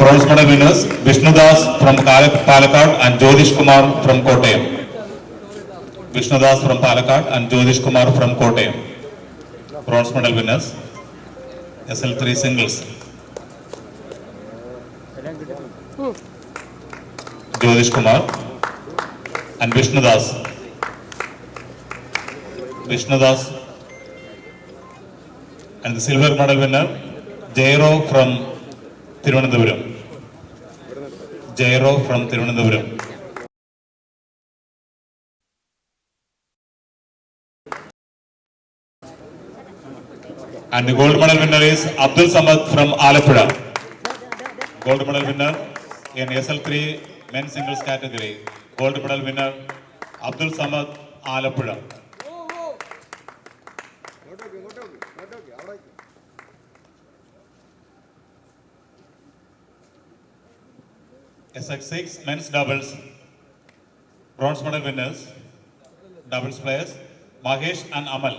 Bronze medal winners Vishnudas from Palakkad and Jyotish Kumar from Kottayam. Vishnudas from Palakkad and Jyotish Kumar from Kottayam. Bronze medal winners SL3 singles. Jyotish Kumar and Vishnudas. Vishnudas. And the silver medal winner Jairo from Thiruvananthapuram. Jairo from Thiruvananthapuram. And the gold medal winner is Abdul Samad from Alappuzha. Gold medal winner in SL3 men's singles category. Gold medal winner Abdul Samad, Alappuzha. SX6 men's doubles. Bronze medal winners, doubles players Mahesh and Amal.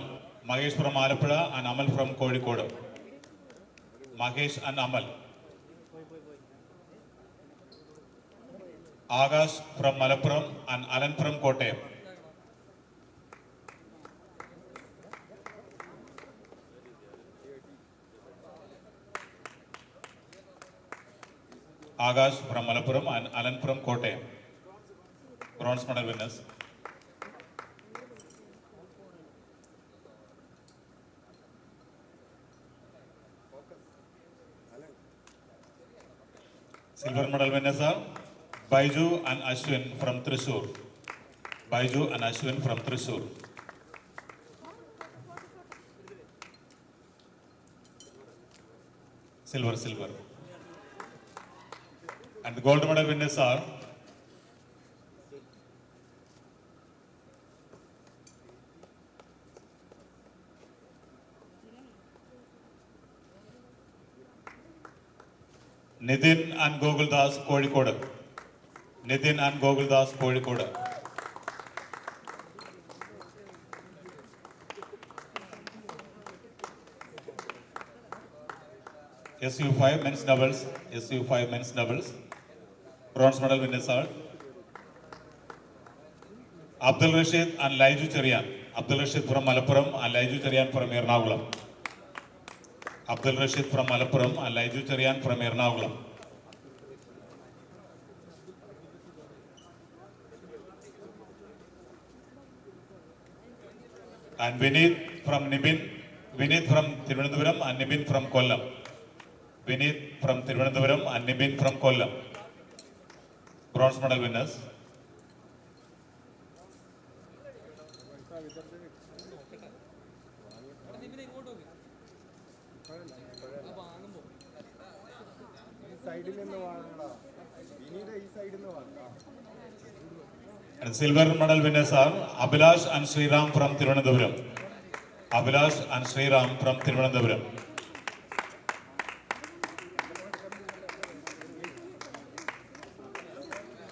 Mahesh from Alappuzha and Amal from Kozhikode. Mahesh and Amal. Agash from Malappuram and Alan from Kottayam. Agash from Malappuram and Alan from Kottayam. Bronze medal winners. Silver medal winners are Baiju and Ashwin from Thrissur. Baiju and Ashwin from Thrissur. Silver. And the gold medal winners are Nitin and Goguldas Kozhikode. Nitin and Goguldas Kozhikode. SU5 men's doubles. SU5 men's doubles. Bronze medal winners are Abdul Rashid and Laiju Cherian. Abdul Rashid from Malappuram and Laiju Cherian from Ernakulam. Abdul Rashid from Malappuram and Laiju Cherian from Ernakulam. And Vinith from Nibin. Vinith from Thiruvananthapuram and Nibin from Kollam. Vinith from Thiruvananthapuram and Nibin from Kollam. Bronze medal winners. And silver medal winners are Abhilash and Sriram from Thiruvananthapuram. Abhilash and Sriram from Thiruvananthapuram.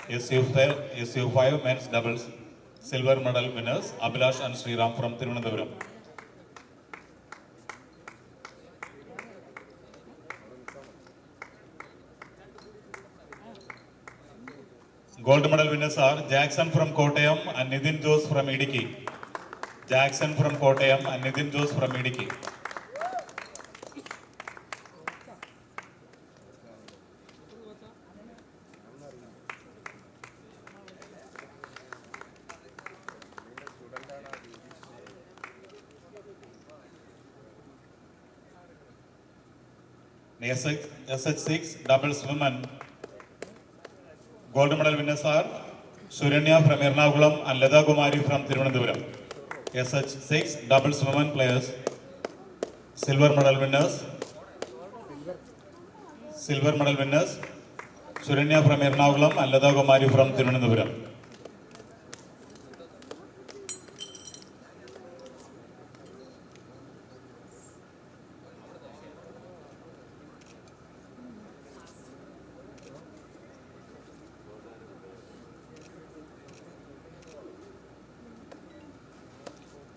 SU5 men's doubles. Silver medal winners Abhilash and Sriram from Thiruvananthapuram. Gold medal winners are Jackson from Kottayam and Nidhin Jose from Idiki. Jackson from Kottayam and Nidhin Jose from Idiki. SH6 doubles women. Gold medal winners are Suranya from Ernakulam and Leda Kumari from Thiruvananthapuram. SH6 doubles women players. Silver medal winners. Suranya from Ernakulam and Leda Kumari from Thiruvananthapuram.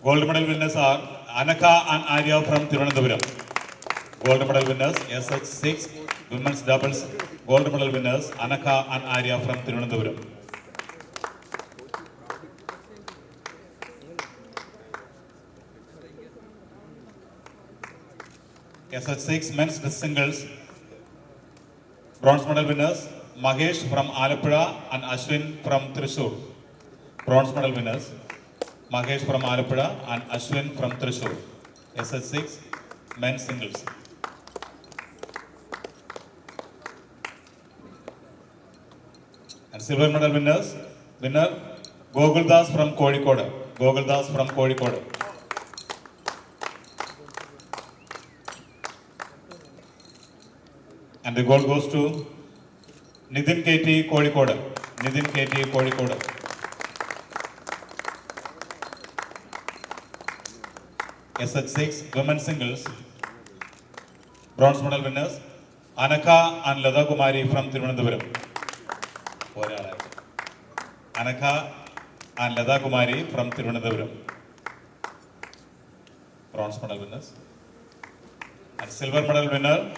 Gold medal winners are Anaka and Arya from Thiruvananthapuram. Gold medal winners SH6 women's doubles Gold medal winners Anaka and Arya from Thiruvananthapuram. SH6 men's singles bronze medal winners Mahesh from Alappuzha and Ashwin from Thrissur. Bronze medal winners Mahesh from Alappuzha and Ashwin from Thrissur. SH6 men's singles. And silver medal winner Goguldas from Kozhikode. Goguldas from Kozhikode. And the gold goes to Nithin KT Kozhikode. Nithin KT Kozhikode. SH6 women's singles bronze medal winners Anaka and Ladha Kumari from Thiruvananthapuram. Anaka and Ladha Kumari from Thiruvananthapuram. Bronze medal winners. And silver medal winner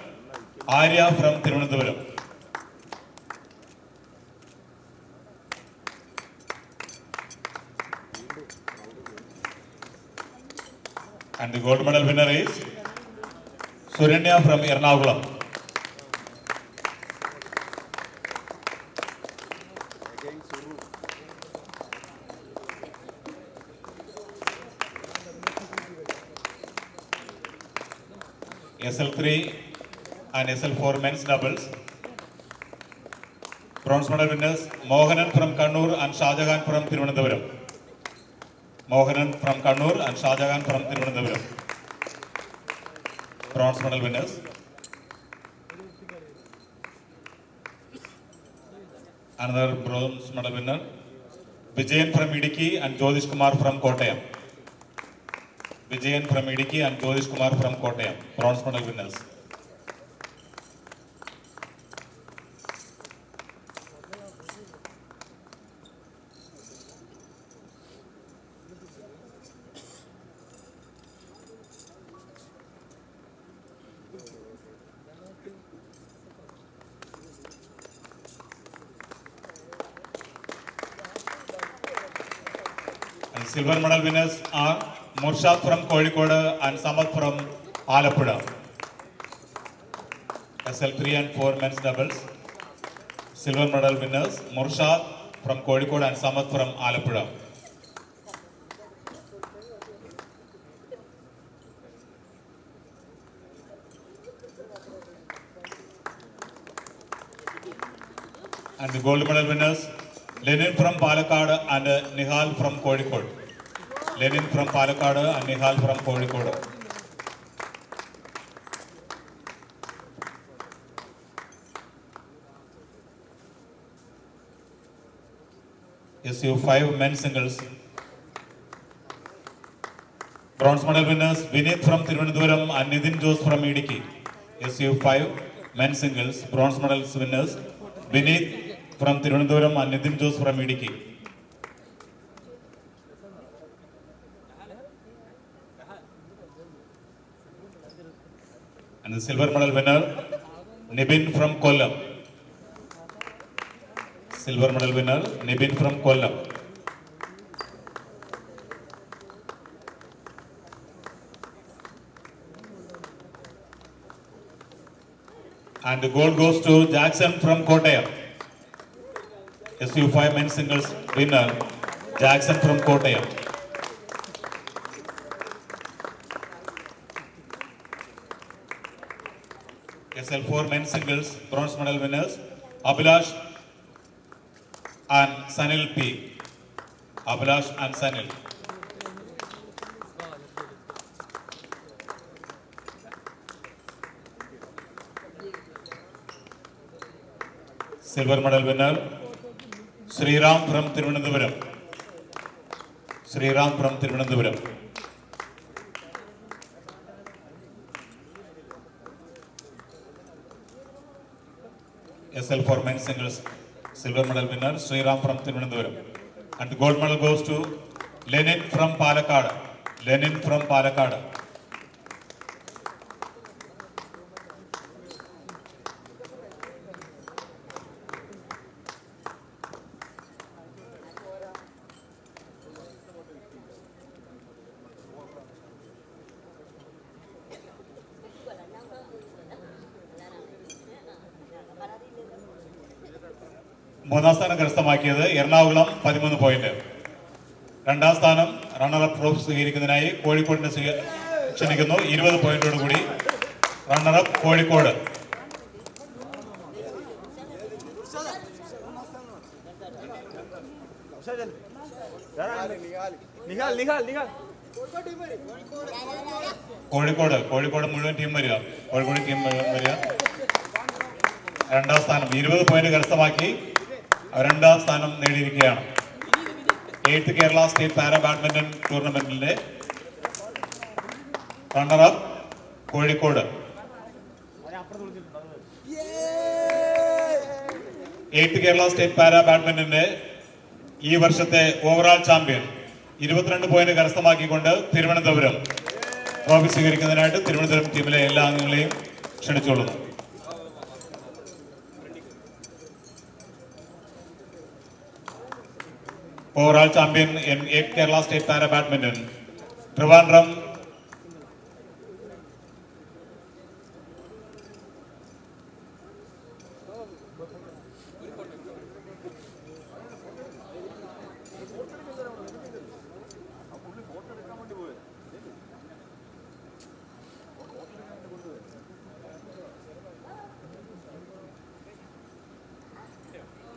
Arya from Thiruvananthapuram. And the gold medal winner is Surenya from Ernakulam. SL3 and SL4 men's doubles. Bronze medal winners Mohanan from Kannur and Shahjahan from Thiruvananthapuram. Mohanan from Kannur and Shahjahan from Thiruvananthapuram. Bronze medal winners. Another bronze medal winner Vijayan from Idiki and Jyotish Kumar from Kottayam. Vijayan from Idiki and Jyotish Kumar from Kottayam. Bronze medal winners. And silver medal winners are Murshad from Kozhikode and Samath from Alappuzha. SL3 and 4 men's doubles. Silver medal winners Murshad from Kozhikode and Samath from Alappuzha. And the gold medal winners Lenin from Palakkad and Nihal from Kozhikode. Lenin from Palakkad and Nihal from Kozhikode. SU5 men's singles. Bronze medal winners Vinith from Thiruvananthapuram and Nithin Jose from Idiki. SU5 men's singles. Bronze medal winners Vinith from Thiruvananthapuram and Nithin Jose from Idiki. And the silver medal winner Nibin from Kollam. Silver medal winner Nibin from Kollam. And the gold goes to Jackson from Kottayam. SU5 men's singles winner Jackson from Kottayam. SL4 men's singles bronze medal winners Abhilash and Sanil P. Abhilash and Sanil. Silver medal winner Sriram from Thiruvananthapuram. Sriram from Thiruvananthapuram. SL4 men's singles silver medal winner Sriram from Thiruvananthapuram. And the gold medal goes to Lenin from Palakkad. Lenin from Palakkad. മൂന്നാം സ്ഥാനം കരസ്ഥമാക്കിയത് Ernakulam 13 point. രണ്ടാം സ്ഥാനം runner-up trophy സ്വീകരിക്കുന്നതിനായി കോഴിക്കോടിനെ ക്ഷണിക്കുന്നു. 20 പോയിന്റോട് കൂടി runner-up Kozhikode. Kozhikode മുഴുവൻ team വരിക. Kozhikode team വരിക. രണ്ടാം സ്ഥാനം 20 പോയിന്റ് കരസ്ഥമാക്കി രണ്ടാം സ്ഥാനം നേടിയിരിക്കുകയാണ്. 8th Kerala state para badminton ടൂർണമെന്റിന്റെ runner up Kozhikode. 8th Kerala state para ബാഡ്മിന്റന്റെ ഈ വർഷത്തെ ഓവറോൾ ചാമ്പ്യൻ 22 പോയിന്റ് കരസ്ഥമാക്കിക്കൊണ്ട് തിരുവനന്തപുരം ട്രോഫി സ്വീകരിക്കുന്നതിനായിട്ട് തിരുവനന്തപുരം ടീമിലെ എല്ലാ അംഗങ്ങളെയും ക്ഷണിച്ചുകൊള്ളുന്നു. Overall champion in 8th Kerala State Para Badminton, Trivandrum.